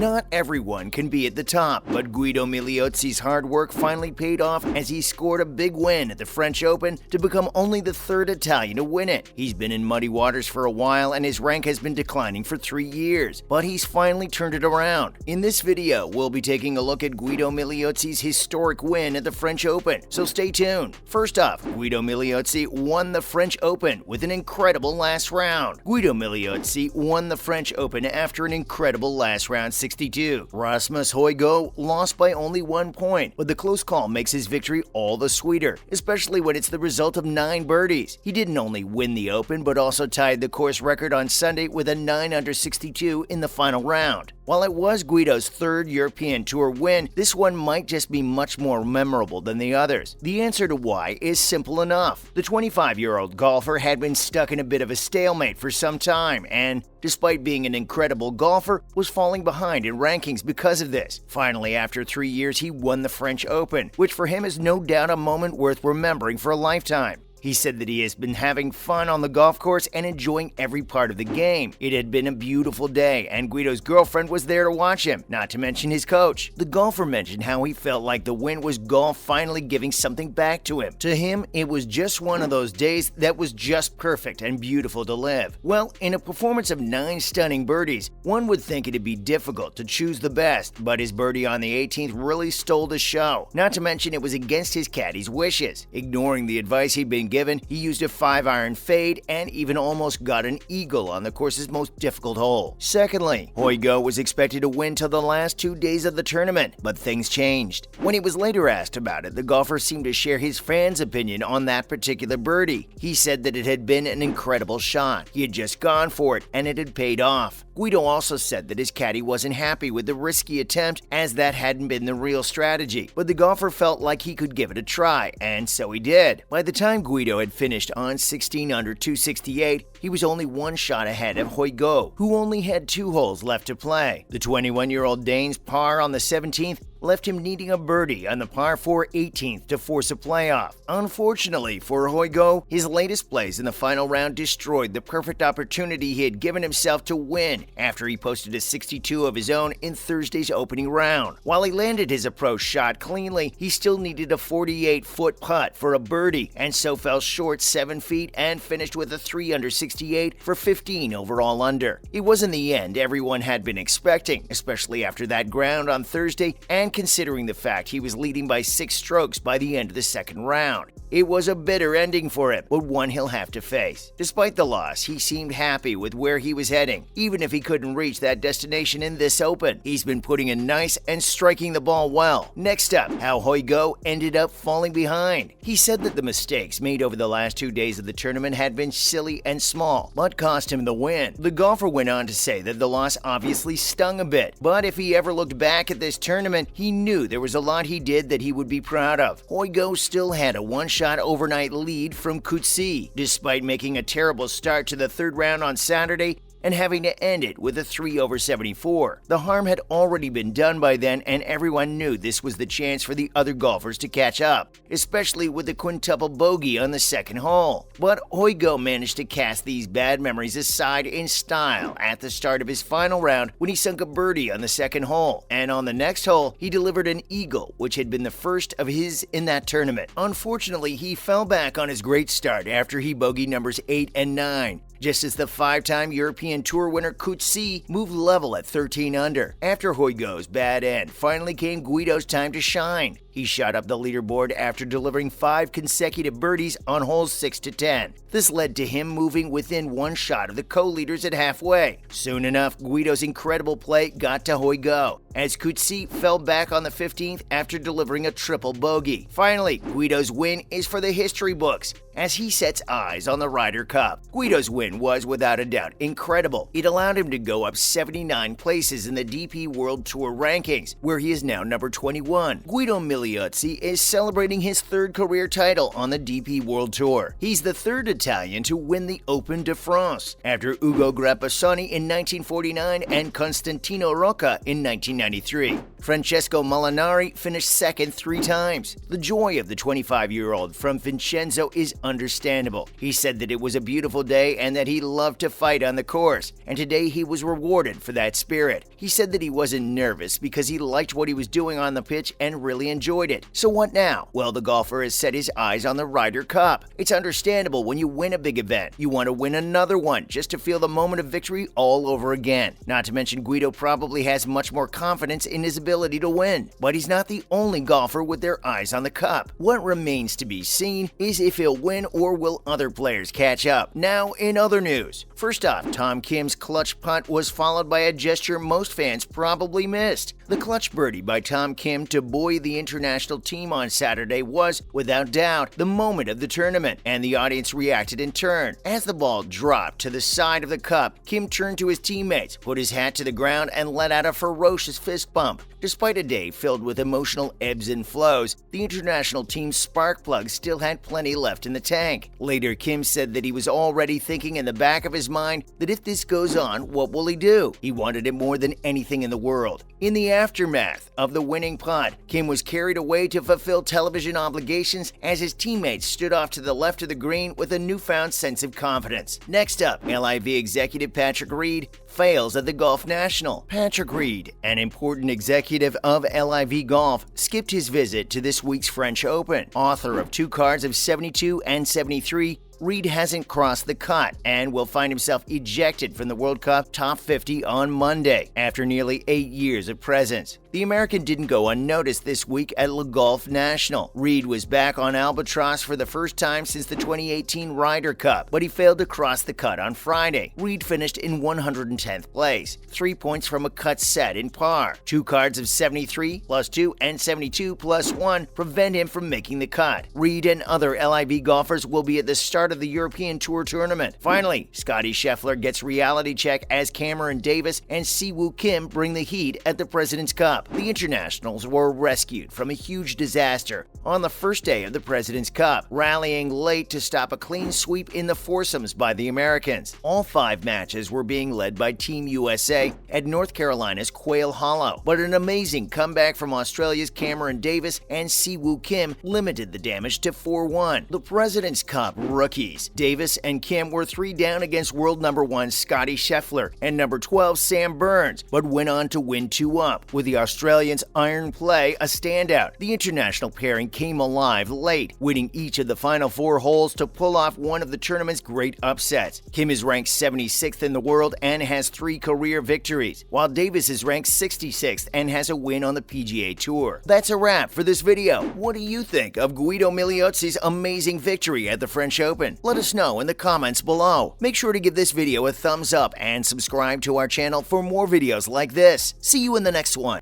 Not everyone can be at the top, but Guido Migliozzi's hard work finally paid off as he scored a big win at the French Open to become only the third Italian to win it. He's been in muddy waters for a while and his rank has been declining for 3 years, but he's finally turned it around. In this video, we'll be taking a look at Guido Migliozzi's historic win at the French Open, so stay tuned. First off, Guido Migliozzi won the French Open with an incredible last round. Guido Migliozzi won the French Open after an incredible last round 62. Rasmus Hojgaard lost by only 1 point, but the close call makes his victory all the sweeter, especially when it's the result of 9 birdies. He didn't only win the Open, but also tied the course record on Sunday with a 9 under 62 in the final round. While it was Guido's third European Tour win, this one might just be much more memorable than the others. The answer to why is simple enough. The 25-year-old golfer had been stuck in a bit of a stalemate for some time and, despite being an incredible golfer, was falling behind in rankings because of this. Finally, after 3 years, he won the French Open, which for him is no doubt a moment worth remembering for a lifetime. He said that he has been having fun on the golf course and enjoying every part of the game. It had been a beautiful day, and Guido's girlfriend was there to watch him, not to mention his coach. The golfer mentioned how he felt like the win was golf finally giving something back to him. To him, it was just one of those days that was just perfect and beautiful to live. Well, in a performance of 9 stunning birdies, one would think it'd be difficult to choose the best, but his birdie on the 18th really stole the show. Not to mention it was against his caddy's wishes. Ignoring the advice he'd been given, he used a 5-iron fade and even almost got an eagle on the course's most difficult hole. Secondly, Hojgaard was expected to win till the last 2 days of the tournament, but things changed. When he was later asked about it, the golfer seemed to share his fans' opinion on that particular birdie. He said that it had been an incredible shot. He had just gone for it and it had paid off. Guido also said that his caddy wasn't happy with the risky attempt as that hadn't been the real strategy, but the golfer felt like he could give it a try, and so he did. By the time Guido had finished on 16 under 268, he was only 1 shot ahead of Hojgaard, who only had 2 holes left to play. The 21-year-old Dane's par on the 17th left him needing a birdie on the par 4 18th to force a playoff. Unfortunately for Hojgaard, his latest plays in the final round destroyed the perfect opportunity he had given himself to win after he posted a 62 of his own in Thursday's opening round. While he landed his approach shot cleanly, he still needed a 48-foot putt for a birdie and so fell short 7 feet and finished with a 3 under 68 for 15 overall under. It was in the end everyone had been expecting, especially after that ground on Thursday and considering the fact he was leading by 6 strokes by the end of the second round. It was a bitter ending for him, but one he'll have to face. Despite the loss, he seemed happy with where he was heading, even if he couldn't reach that destination in this Open. He's been putting in nice and striking the ball well. Next up, how Hojgaard ended up falling behind. He said that the mistakes made over the last 2 days of the tournament had been silly and small, but cost him the win. The golfer went on to say that the loss obviously stung a bit, but if he ever looked back at this tournament, he knew there was a lot he did that he would be proud of. Hojgaard still had a 1-shot overnight lead from Coetzee, despite making a terrible start to the 3rd round on Saturday and having to end it with a 3 over 74. The harm had already been done by then, and everyone knew this was the chance for the other golfers to catch up, especially with the quintuple bogey on the 2nd hole. But Hojgaard managed to cast these bad memories aside in style at the start of his final round when he sunk a birdie on the 2nd hole, and on the next hole, he delivered an eagle, which had been the first of his in that tournament. Unfortunately, he fell back on his great start after he bogeyed numbers 8 and 9. Just as the 5-time European Tour winner Coetzee moved level at 13 under. After Hojgaard's bad end, finally came Guido's time to shine. He shot up the leaderboard after delivering 5 consecutive birdies on holes 6 to 10. This led to him moving within 1 shot of the co-leaders at halfway. Soon enough, Guido's incredible play got to Hojgaard, as Coetzee fell back on the 15th after delivering a triple bogey. Finally, Guido's win is for the history books, as he sets eyes on the Ryder Cup. Guido's win was without a doubt incredible. It allowed him to go up 79 places in the DP World Tour rankings, where he is now number 21. Guido Migliozzi is celebrating his 3rd career title on the DP World Tour. He's the 3rd Italian to win the Open de France, after Ugo Grappasoni in 1949 and Costantino Rocca in 1993. Francesco Molinari finished second 3 times. The joy of the 25-year-old from Vincenzo is understandable. He said that it was a beautiful day and that he loved to fight on the course, and today he was rewarded for that spirit. He said that he wasn't nervous because he liked what he was doing on the pitch and really enjoyed it. So what now? Well, the golfer has set his eyes on the Ryder Cup. It's understandable when you win a big event. You want to win another one just to feel the moment of victory all over again. Not to mention Guido probably has much more confidence in his ability to win. But he's not the only golfer with their eyes on the cup. What remains to be seen is if he'll win or will other players catch up. Now, in other news. First off, Tom Kim's clutch putt was followed by a gesture most fans probably missed. The clutch birdie by Tom Kim to buoy the international team on Saturday was, without doubt, the moment of the tournament, and the audience reacted in turn. As the ball dropped to the side of the cup, Kim turned to his teammates, put his hat to the ground, and let out a ferocious fist bump. Despite a day filled with emotional ebbs and flows, the international team's spark plug still had plenty left in the tank. Later, Kim said that he was already thinking in the back of his mind that if this goes on, what will he do? He wanted it more than anything in the world. In the aftermath of the winning putt, Kim was carried away to fulfill television obligations as his teammates stood off to the left of the green with a newfound sense of confidence. Next up, LIV executive Patrick Reed fails at the Golf National. Patrick Reed, an important executive of LIV Golf, skipped his visit to this week's French Open. Author of 2 cards of 72 and 73, Reed hasn't crossed the cut and will find himself ejected from the World Cup Top 50 on Monday after nearly 8 years of presence. The American didn't go unnoticed this week at Le Golf National. Reed was back on Albatross for the first time since the 2018 Ryder Cup, but he failed to cross the cut on Friday. Reed finished in 110th place, 3 points from a cut set in par. 2 cards of 73 plus 2 and 72 plus 1 prevent him from making the cut. Reed and other LIV golfers will be at the start of the European Tour tournament. Finally, Scottie Scheffler gets reality check as Cameron Davis and Siwoo Kim bring the heat at the President's Cup. The internationals were rescued from a huge disaster on the first day of the President's Cup, rallying late to stop a clean sweep in the foursomes by the Americans. All 5 matches were being led by Team USA at North Carolina's Quail Hollow, but an amazing comeback from Australia's Cameron Davis and Siwoo Kim limited the damage to 4-1. The President's Cup rookies Davis and Kim were 3 down against world number 1 Scottie Scheffler and number 12 Sam Burns, but went on to win 2 up, with the Australians' iron play a standout. The international pairing came alive late, winning each of the final 4 holes to pull off one of the tournament's great upsets. Kim is ranked 76th in the world and has 3 career victories, while Davis is ranked 66th and has a win on the PGA Tour. That's a wrap for this video. What do you think of Guido Migliozzi's amazing victory at the French Open? Let us know in the comments below. Make sure to give this video a thumbs up and subscribe to our channel for more videos like this. See you in the next one.